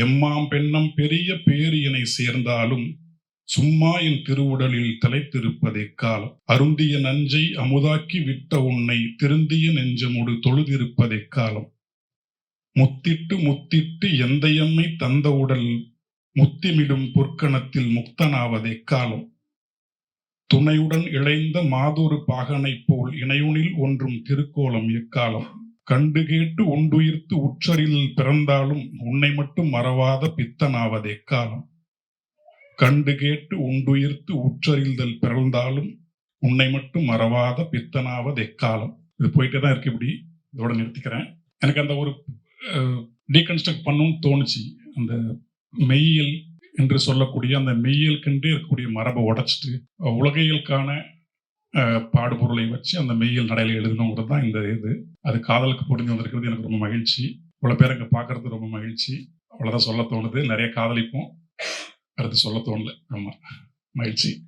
எம்மாம் பெண்ணம் பெரிய பேரியனை சேர்ந்தாலும் சும்மா என் திருவுடலில் தலைத்திருப்பதே காலம். அருந்திய நஞ்சை அமுதாக்கி விட்ட உன்னை திருந்திய நெஞ்சமுடு தொழுதிருப்பதே காலம். முத்திட்டு முத்திட்டு எந்தையம்மை தந்த உடல் முத்திமிடும் பொற்கணத்தில் முக்தனாவதே காலம். துணையுடன் இழைந்த மாதொரு பாகனை போல் இணையுனில் ஒன்றும் திருக்கோலம் எக்காலம். கண்டு கேட்டு உண்டுயிர்த்து உற்றரில் பிறந்தாலும் உன்னை மட்டும் மறவாத பித்தனாவதே காலம். கண்டு கேட்டு உண்டுயிர்த்து உற்றறிதல் பிறந்தாலும் உன்னை மட்டும் மறவாத பித்தனாவது எக்காலம். இது போயிட்டே தான் இருக்கு. இப்படி இதோட நிறுத்திக்கிறேன். எனக்கு அந்த ஒரு டீகன்ஸ்ட்ரக்ட் பண்ணணும்னு தோணுச்சு. அந்த மெய்யியல் என்று சொல்லக்கூடிய அந்த மெய்யியலுக்கென்றே இருக்கக்கூடிய மரபை உடைச்சிட்டு உலகியலுக்கான பாடுபொருளை வச்சு அந்த மெய்யியல் நடையில எழுதணுங்கிறது தான் இந்த இது. அது காதலுக்கு புரிஞ்சு வந்திருக்கிறது எனக்கு ரொம்ப மகிழ்ச்சி. இவ்வளோ பேர் அங்கே பார்க்கறது ரொம்ப மகிழ்ச்சி. அவ்வளோதான் சொல்ல தோணுது. நிறைய காதலிப்போம், அடுத்து சொல்ல தோணல. ஆமாம், மகிழ்ச்சி.